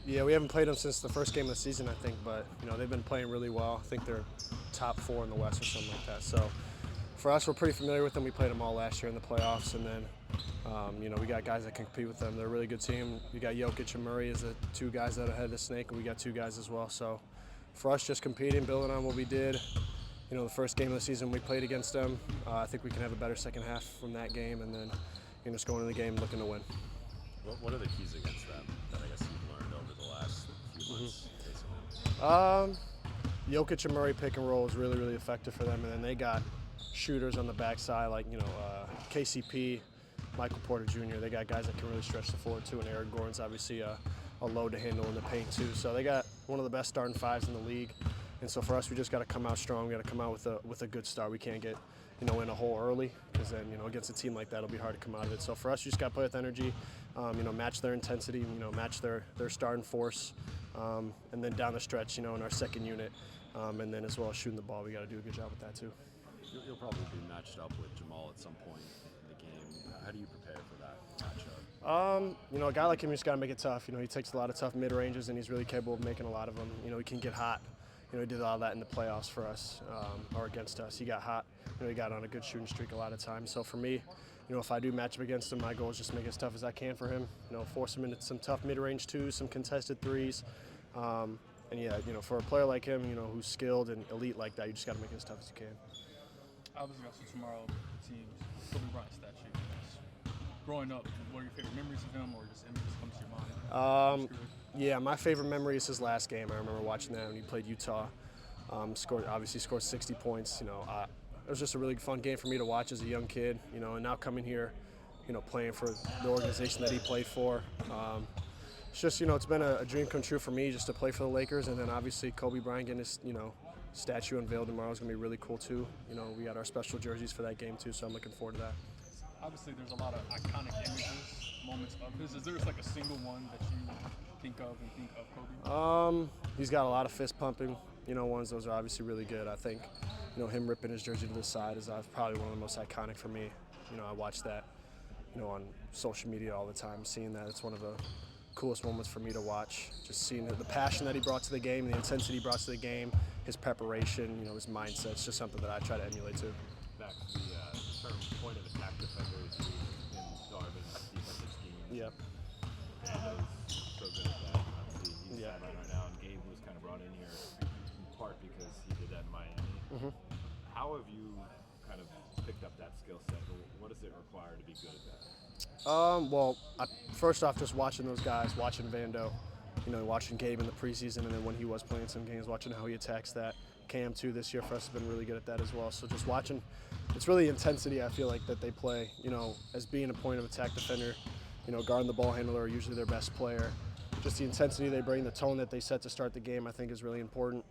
Yeah, we haven't played them since the first game of the season, I think, but they've been playing really well. I think they're top 4 in the West or something like that. So for us, we're pretty familiar with them. We played them all last year in the playoffs, and then we got guys that can compete with them. They're a really good team. You got Jokic and Murray as the two guys that are ahead of the Snake, and we got two guys as well. So for us, just competing, building on what we did. The first game of the season we played against them. I think we can have a better second half from that game, and then just going into the game looking to win. What are the keys against them that I guess you've learned over the last few months? Jokic and Murray pick and roll is really, really effective for them, and then they got shooters on the backside like KCP, Michael Porter Jr. They got guys that can really stretch the floor too, and Eric Gordon's obviously a load to handle in the paint too. So they got one of the best starting fives in the league, and so for us, we just got to come out strong. We got to come out with a good start. We can't get in a hole early, because then against a team like that, it'll be hard to come out of it. So for us, you just got to play with energy, match their intensity, match their starting force, and then down the stretch, in our second unit, and then as well as shooting the ball, we got to do a good job with that too. You'll probably be matched up with Jamal at some point in the game. How do you prepare for that matchup? A guy like him, you just got to make it tough. He takes a lot of tough mid-ranges, and he's really capable of making a lot of them. He can get hot. He did all that in the playoffs for us, or against us. He got hot. He got on a good shooting streak a lot of times. So for me, if I do match up against him, my goal is just to make it as tough as I can for him. Force him into some tough mid-range twos, some contested threes. And yeah, for a player like him, who's skilled and elite like that, you just got to make it as tough as you can. Obviously, also tomorrow, the team's Kobe Bryant statue. Growing up, what are your favorite memories of him, or just images comes to your mind? Yeah, my favorite memory is his last game. I remember watching that when he played Utah. Scored 60 points. It was just a really fun game for me to watch as a young kid. And now coming here, playing for the organization that he played for. It's just, it's been a dream come true for me just to play for the Lakers, and then obviously Kobe Bryant getting his, statue unveiled tomorrow is going to be really cool too. We got our special jerseys for that game too, so I'm looking forward to that. Obviously, there's a lot of iconic images, moments of his. Is there like a single one that you think of and think of Kobe? He's got a lot of fist pumping, ones. Those are obviously really good. I think, him ripping his jersey to the side is probably one of the most iconic for me. I watch that, on social media all the time, seeing that. It's one of the coolest moments for me to watch. Just seeing the passion that he brought to the game, the intensity he brought to the game, his preparation, his mindset. It's just something that I try to emulate too. Max, the term point of attack defender is used in Darvin's defensive scheme. Yep. Vando's so good at that. Obviously, he's Yeah. right now, and Gabe was kind of brought in here in part because he did that in Miami. Mm-hmm. How have you kind of picked up that skill set? What does it require to be good at that? First off, just watching those guys, watching Vando, watching Gabe in the preseason, and then when he was playing some games, watching how he attacks that. Cam too this year for us has been really good at that as well. So just watching, it's really intensity I feel like that they play, as being a point of attack defender, guarding the ball handler, usually their best player. Just the intensity they bring, the tone that they set to start the game, I think is really important.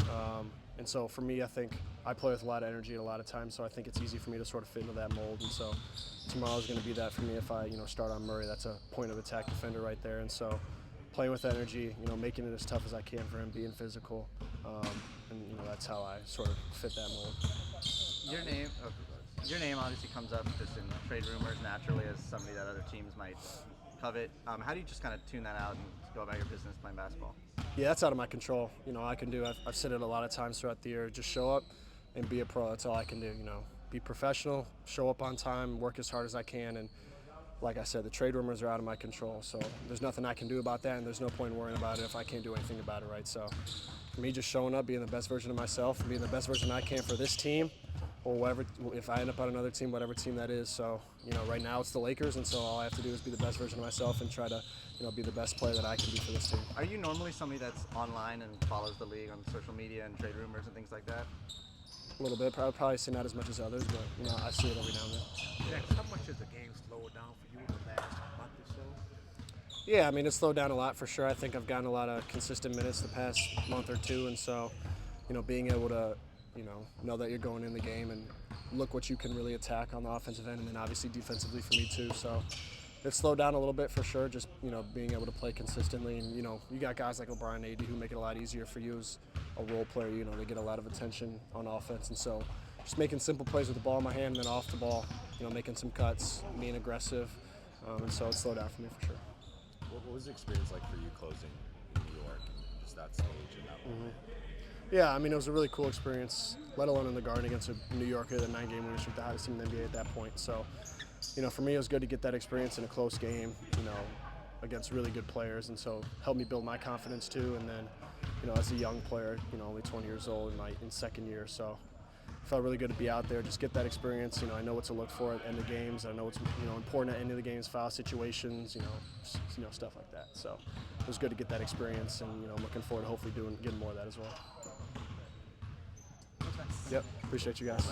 And so for me, I think I play with a lot of energy at a lot of times, so I think it's easy for me to sort of fit into that mold. And so tomorrow's going to be that for me if I, start on Murray. That's a point of attack defender right there. And so playing with energy, making it as tough as I can for him, being physical, and that's how I sort of fit that mold. Your name obviously comes up just in trade rumors naturally as somebody that other teams might covet. How do you just kind of tune that out and go about your business playing basketball? Yeah, that's out of my control. I can do. I've said it a lot of times throughout the year. Just show up and be a pro. That's all I can do. Be professional, show up on time, work as hard as I can, and like I said, the trade rumors are out of my control. So there's nothing I can do about that, and there's no point in worrying about it if I can't do anything about it, right? So for me, just showing up, being the best version of myself, and being the best version I can for this team, or whatever. If I end up on another team, whatever team that is. So right now it's the Lakers, and so all I have to do is be the best version of myself and try to be the best player that I can be for this team. Are you normally somebody that's online and follows the league on social media and trade rumors and things like that? A little bit. Probably say not as much as others, but I see it every now and then. Max, how much has the game slowed down for you in the last month or so? Yeah, it's slowed down a lot for sure. I think I've gotten a lot of consistent minutes the past month or two, and so, being able to, know that you're going in the game and look what you can really attack on the offensive end, and then obviously defensively for me too. So it's slowed down a little bit for sure. Just being able to play consistently, and you got guys like LeBron and AD who make it a lot easier for you as a role player. They get a lot of attention on offense, and so just making simple plays with the ball in my hand and then off the ball, making some cuts, being aggressive, and so it's slowed down for me for sure. What was the experience like for you closing in New York? that stage and that moment? Yeah, I mean, it was a really cool experience, let alone in the Garden against a New Yorker, the 9-game winning streak, the hottest team in the NBA at that point. So, for me, it was good to get that experience in a close game, against really good players, and so helped me build my confidence too. And then, as a young player, only 20 years old in second year, so it felt really good to be out there, just get that experience. I know what to look for at the end of games. I know what's important at end of the games, foul situations, stuff like that. So it was good to get that experience, and I'm looking forward to hopefully getting more of that as well. Yep, appreciate you guys.